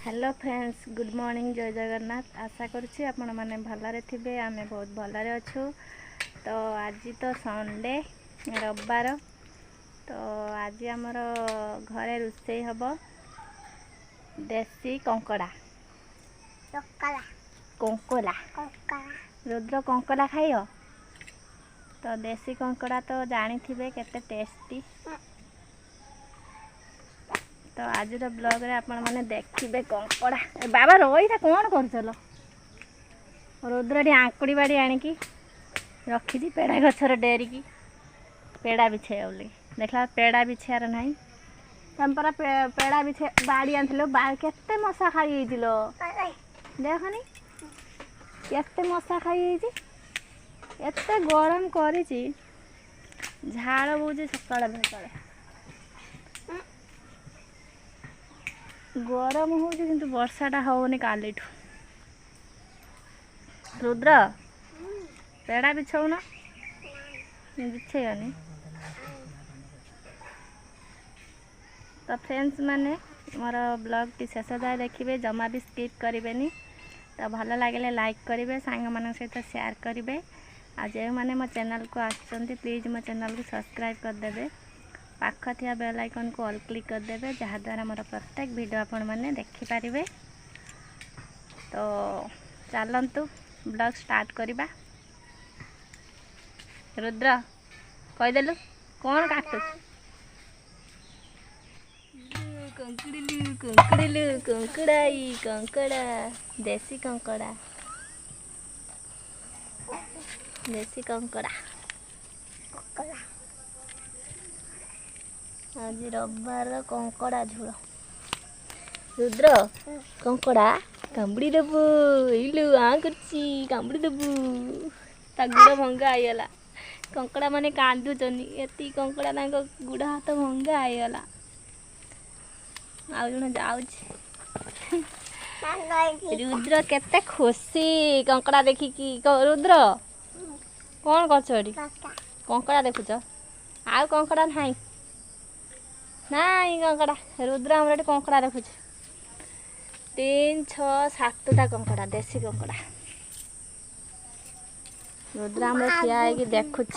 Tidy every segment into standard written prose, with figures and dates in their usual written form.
Hello friends good morning जय जगन्नाथ आशा करुँची आपण मैंने भलरे थे आम बहुत भलरे अच्छु। तो आज तो संडे रविवार तो आज आमर घरे रोषे हम देसी कंकड़ा कंकड़ा रुद्र कंकड़ा खाइयो तो देसी कंकड़ा तो जानी थे केते टेस्टी। तो आज ब्लॉग रे आपण मैंने देखिए कंकड़ा बाबा रही कौन कर रुद्र आंकुड़ी बाड़ी आणिकी रखी पेड़ा गचर डेरिकी पेड़ा बिछे बोली देखला पेड़ा बिछार ना तुम पर पेड़ा बिछे बाड़ी आनल केते मशा खाई देखनी केते मशा खाई एत गरम कर झाड़ बोझी सकाल सकाल गरम हो कि वर्षाटा होनी काली रुद्र पेड़ा बिछाऊ ना बिछेगनी। तो फ्रेंड्स माने मोर ब्लॉग टी शेष जाए देखिए जमा भी स्किप करें तो भल लगे लाइक करेंगे सांग मान सहित शेयर करेंगे आ जो मैंने मो चैनल को आसुँच प्लीज मो चैनल को सब्सक्राइब करदे पाख थिया बेल आइकन को ऑल क्लिक करदे जहाद्वारा मोर प्रत्येक वीडियो आपण मैंने देखिपारे। तो चलतु ब्लॉग स्टार्ट करवा। रुद्र कहीदेलु कौन काटु कंकड़िलु कंकड़िलु कंकड़ाई कंकड़ा देसी कंकड़ा आज रविवार कंकड़ा झोल रुद्र कंकड़ा कामुड़ी देबू इलु आ करची कामुड़ी देबू ता गुड़ भंगा आईगला कंकड़ा माने कांदुचनी एति कंकड़ा गुड़ हाथ भंगा आईगला आ जन जाऊँ रुद्र केते खुशी कंकड़ा देखिकी रुद्र कौन कर कंकड़ा देखुच आउ कंकड़ा नाई नाई कंकड़ा रुद्र हमारे कंकड़ा देखुच 3 6 7टा कंकड़ा देसी कंकड़ा रुद्र हमारे ठिया है देखुच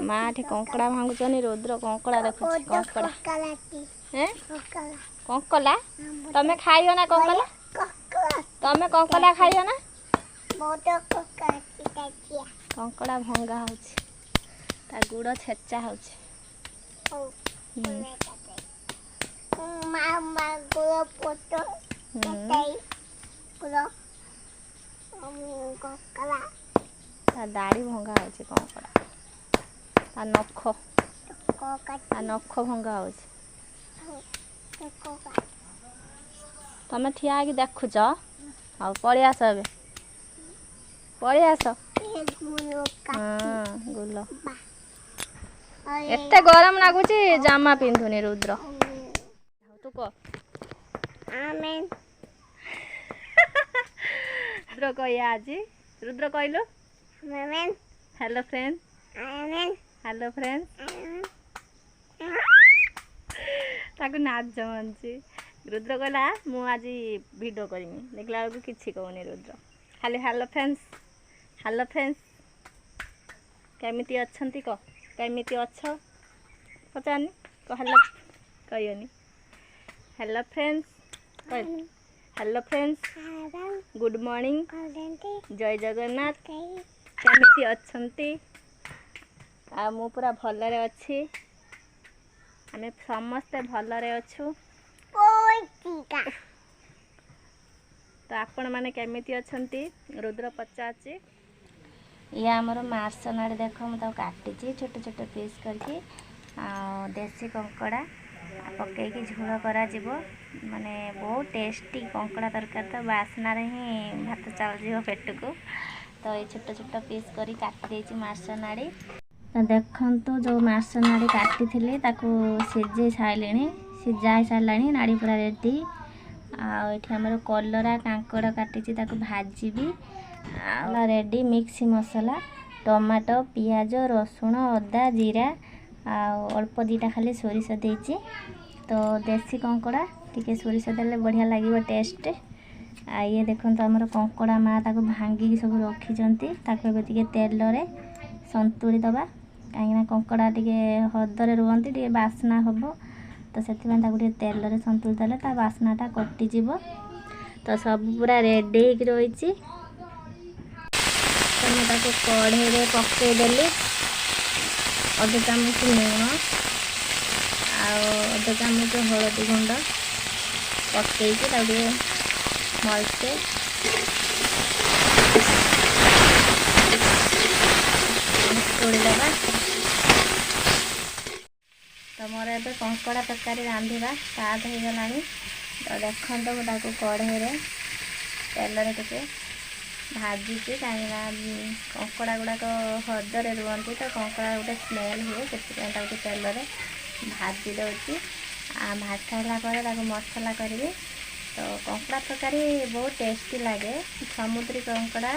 माँ कंकड़ा भांगुचनी रुद्र कंकड़ा देखुच कंकड़ा कंकला तमें खाइयो ना कंकला तमें कंकला खाइयो ना कंकड़ा भंगा हो गुड़ छेचा हो दाढ़ी भंगा हो कंकड़ा नख नख भंगा हो तमें ठिया है देखुच हाँ पलि आस ए पलि आस गुल एते गरम लगुच जामा पिंधुनी रुद्र तू कह रुद्र कह आज रुद्र कहलु हेलो फ्रेंड हेलो फ्रेंड ताकू नाच जमानी रुद्र कहला मु आज वीडियो करमी देखला बेलू किसी कहूनी रुद्र खाली हेलो फ्रेंड्स केमिति अच्छंती कह केमिति अच्छ पचारनी कह हेलो कहनी हेलो फ्रेंड्स गुड मॉर्निंग जय जगन्नाथ केमिति अच्छंती आ मु पूरा भलरे अच्छी आमे समस्ते भलरे अच्छु। तो आपण माने केमिति अच्छंती रुद्र पचारची ये आमर मार्स नाड़ी देख मुझे काटी छोट छोट पीस करके देसी कंकड़ा पकईकी झोल करा माने बहुत टेस्टी कंकड़ा तरकारी तो बास्नार ही भात चल पेट को। तो ये छोट छोट पीस करी काटी मार्स नाड़ी तो देखु जो मार्स नाड़ी काटी थी सीझे सारे सीझा सारा नाड़ी पूरा रेडी आठी आम कलरा कांकड़ काटी भाजी रेडी मिक्स मसला टमाटो पियाज रसुण अदा जीरा अल्प दीटा खाली सोरिष देची तो देसी कंकड़ा टिके सोरिष देले बढ़िया लगे टेस्ट। आ ये देखो आमर कंकड़ा माँ ताको भांगिकी सब रखी टे तेल रे संतुली दबा कहीं कंकड़ा टे हदरे रुहति टे बास्ना हम तो से तेल रे संतुली देले ता बास्नाटा कटिज। तो सब पूरा रेडी हो रही तो मुझे कढ़े में पकईदेली अध चामच लुण आध चामच हलदी गुंड पकईकी भलसे तोड़ीदबा। तो मोर ए कंकड़ा तरकारी रांधिबा स्टार्ट हो गला। तो देखो मुझे कढ़े में तेल टे भाजी कहीं कंकड़ा गुड़ाक हदरे रुहति तो कंकड़ा गोटे स्मेल हुए से तेल में भाजी दूसरी। भाज सारापर मसला करी। तो कंकड़ा तरकारी बहुत टेस्टी लगे समुद्री कंकड़ा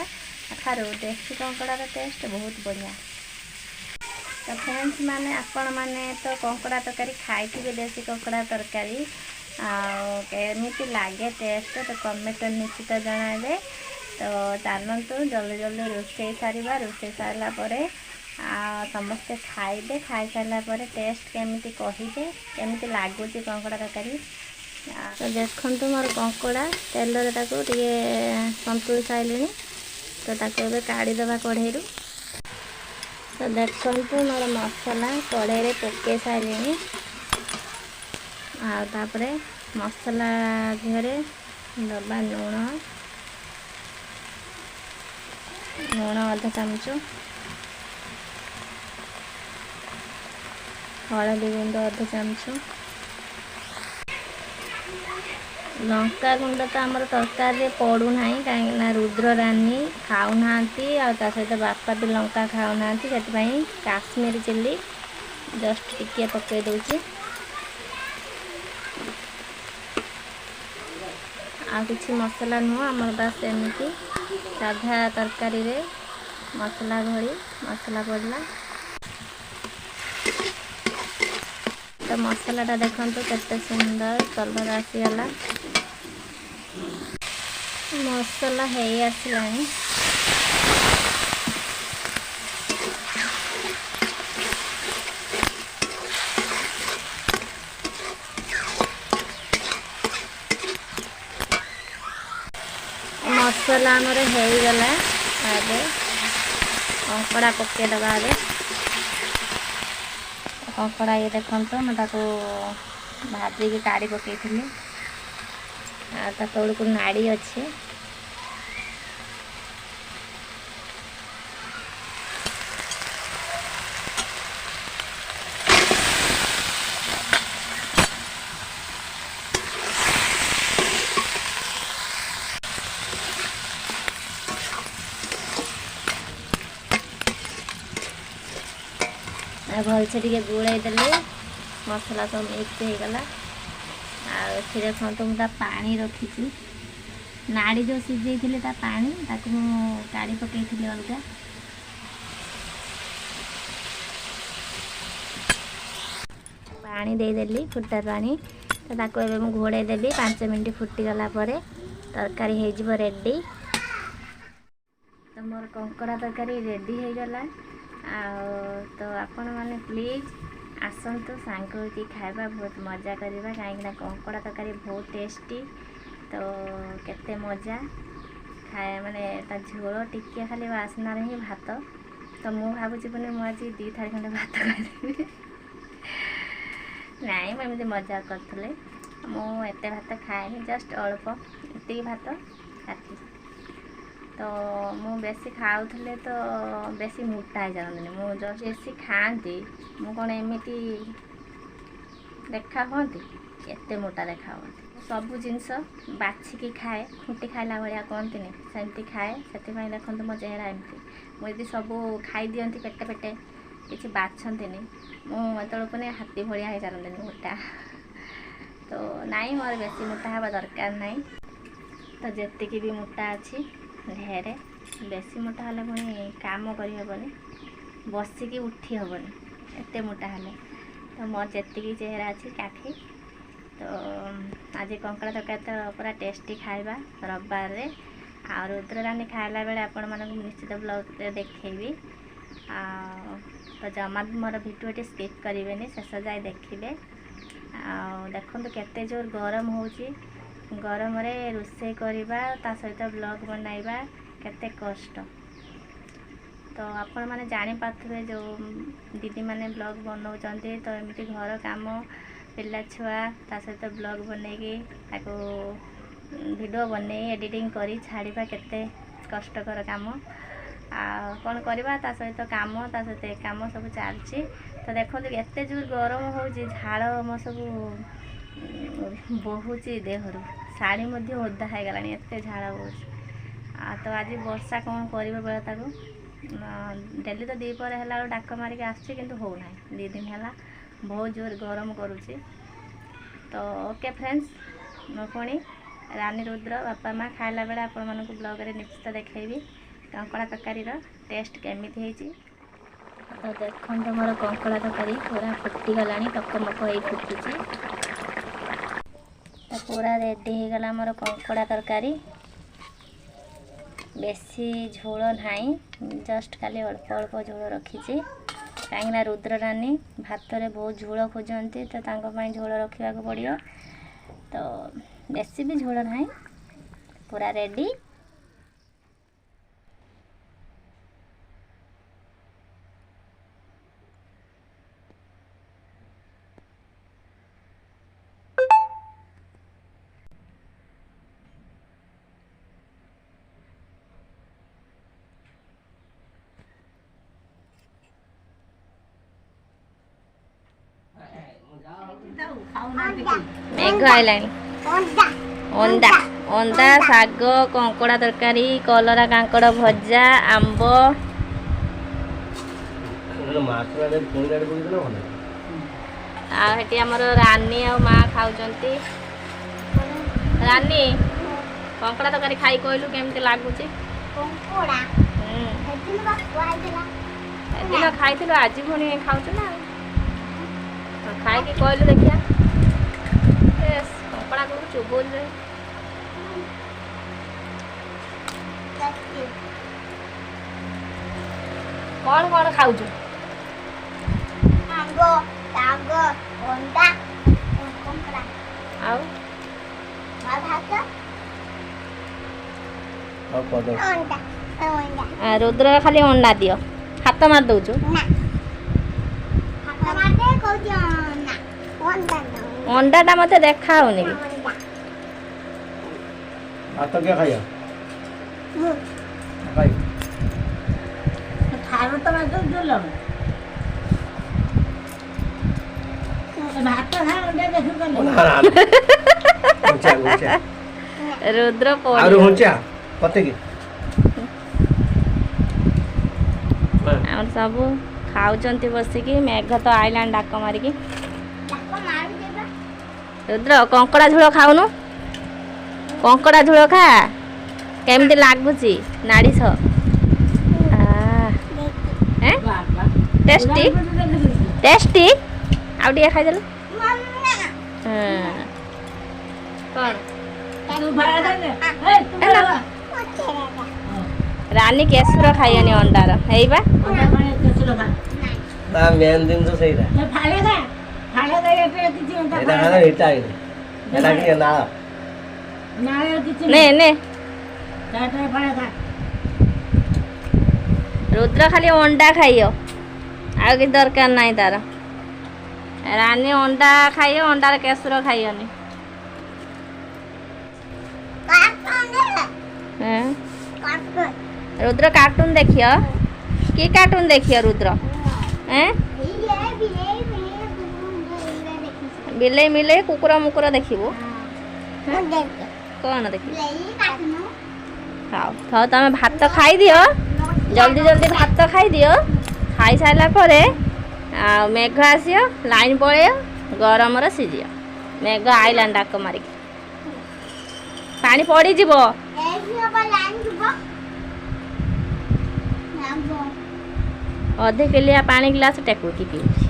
ठारू देसी कंकड़ार टेस्ट बहुत बढ़िया। तो फ्रेंड्स माने आपण माने तो कंकड़ा तरकारी खाई देसी कंकड़ा तरकारी केमिति लागे टेस्ट तो कमेंट निश्चित जणाइबे। तो जानतु जल्दी जल्दी रोषे सारिबा रोषे सारा परे समस्ते खाइबे खाई सारा परे टेस्ट केमिति कहिबे केमिति लागुची कंकड़ा तरकारी। तो देखंतु मोर कंकड़ा तेल रे ताको टिके संतुली साइलिनी तो ताको एबे काढ़ी दबा कढ़ेरू। तो देखंतु मोर मसला कढ़े रे पके साइलिनी तापरे मसला घरे दबा लुण अधा चामच हलदी गुंड अधा चामच लंका गुंड तो आमर तरकारी पड़ूना कहीं रुद्र रानी खाऊना सहित बापा भी लंका खाऊना से काश्मीरी चिल्ली जस्ट टिके पकई दूची आ किसी मसला नुह आमर बास एमती साधा तरकारी रे मसला भरी मसला पड़ला। तो मसलाटा देखंतु केते सुंदर कलर आसीगला मसला है आसलानी। मसला आमर हो गला कंकड़ा पके दबा कंकड़ा ये देखो मुझे भाजी काढ़ी पकई थी तौड़ को नाड़ी अच्छे भलसे टे गोड़े देली मसला सब मिक्स हो गला। देखो मुझे पानी रखी नाड़ी जो सीझे थी पानी ताकू काढ़ी पकई थी अलग पानी देदेली फुटा पानी तो ताको एबे मु घोड़े देली 5 मिनट फुटीगला तरकारी हो रेडी। तो मोर कंकड़ा तरकारी रेडी हो गला। तो आपण मैंने प्लीज आसतु सांग कि खाइबा बहुत मजा करवा कहीं कंकड़ा तरकारी बहुत टेस्टी। तो केते मजा खाए माने झोल टिके खाली बास्ना ही भात। तो मु भावुची पुणी मुझे 2 थाली खंडे भात खाई नाई मुझे मजा करूँ मुझे भात खाए जस्ट अल्प ये भात खाती। तो मु बेसी खाऊले तो बेसी मोटा हो जाती मु जस्ट बेसी खाती मु कौन एमती देखा हती एत मोटा देखा हती सबू जिनस बाछिकी खाए खुंटी खाइला भाया कहती सेमती खाए से देखो मो चेहरा एमती मुझे सब खाई दिखती पेटे पेटे किसी बाछती मुझे पुणी हाथी भाया हो सारती मोटा। तो नाई मोर बेसी मोटा हवा दरकार नाई। तो जी भी मोटा अच्छी ढेरे बेसी मोटा हेल्ले पुणी काम करहबनी बसिकी उठी हेबनी एत मोटा हेल्ले। तो मोर जी चेहरा अच्छी काठी तो आज कंकड़ा तरकारी तो पूरा टेस्टी खाଇବା रविवार रे आ रुद्ररानी खाइला बेले आपण मानक निश्चित ब्लॉग देखैबी आ तो जमा भी मोर भिडियो स्किप करेंगे शेष जाए देखिए देखो केते जोर गरम होची गरम रे रोषे करवा ता सहित ब्लॉग बनैबा केते कष्ट तो आपण माने जानी पाथबे जो दीदी माने ब्लॉग बनाउचंती तो एमती घर काम पिला छुआ ता सहित ब्लॉग बनैकी ताको वीडियो बनै एडिटिंग करी छाड़ीबा केते कष्टकर काम कौन करवा ता सहित काम ता सहित काम सब चलती तो देखो एत जोर गरम हो झाड़ मो सब बहुची देहरु शाढ़ी ओदा हो गला एत झाड़ हो तो आज वर्षा कौन कर बेले ताको डेली तो दीपर है डाक मारिक आसना होना 2 दिन है बहुत जोर गरम करुच्ची तो ओके फ्रेंड्स मैं पुणी रानी रुद्र बापा माँ खाइला बेले आपण मानक ब्लॉग रे निश्चित देखैबी कंकड़ा तरकारी टेस्ट केमिति होइची तो देखो मोर कंकड़ा तरकारी पूरा फुटी गलानी टकमक हो फुटुची तो पूरा रेडी हो गला मोर कंकड़ा तरकारी बेसी झोल नहीं जस्ट खाली अल्प अल्प झोल रखी कहीं रुद्र रानी भात रे बहुत झोल खोजती तो झोल रखा पड़ो तो बेसी भी झोल नहीं पूरा रेडी मेघ आइलानी अंडा अंडा शाग कंकड़ा तरकारी कलरा कांकड़ भजा आंब आठी आमर रानी आ माँ खाऊंती रानी कंकड़ा तरकारी खाई कहलु केमती लगुच दिन खाई आज पुणी खाऊ ना खाई कहलु देखिया कंकड़ा को चुबोल कौन कौन खाऊ रुद्र खाली अंडा दियो हाथ मार दौचु अंडा टा मत देखा होनी भात क्या खाया खाई थारो तो मैं तो लग भात खा अंडा देखु कर रुद्र पोड़ी आरो होचा पते की और सब खाऊचंती बसिकी मेघ तो आइलान डाक मारिकी रुद्र कंकड़ा झोल खाऊनु कंकड़ा झोल खा केमती लागुची नाड़ीस टेस्टी टेस्टी आउ टे खाइदेलु रानी केसुर खाइनी अंडार हेबा ता मेन दिन तो सही था फाले खा किछि अंडा एटा खाना हिटा है एटा की ना किछि ने ने टाटा फाले खा रुद्र खाली अंडा खाइयो आ कि दरकार नहीं तार रानी अंडा खाइयो अंडार केसुर खाइयोनी रुद्र कार्टून देखियो की कार्टून देखियो रुद्र हैं बिले मिले कुकुर मुकुर देखिबो कौन देखियो खाओ खाओ तमे भात खाई दियो जल्दी जल्दी भात खाई दियो खाई सारा पर मेघ आसियो लाइन पलैयो गरम सीझियो मेघ आइलान डाक मारिक पानी पड़ी जीवो अधे किलिया पानी गिलास टेकुची पीउची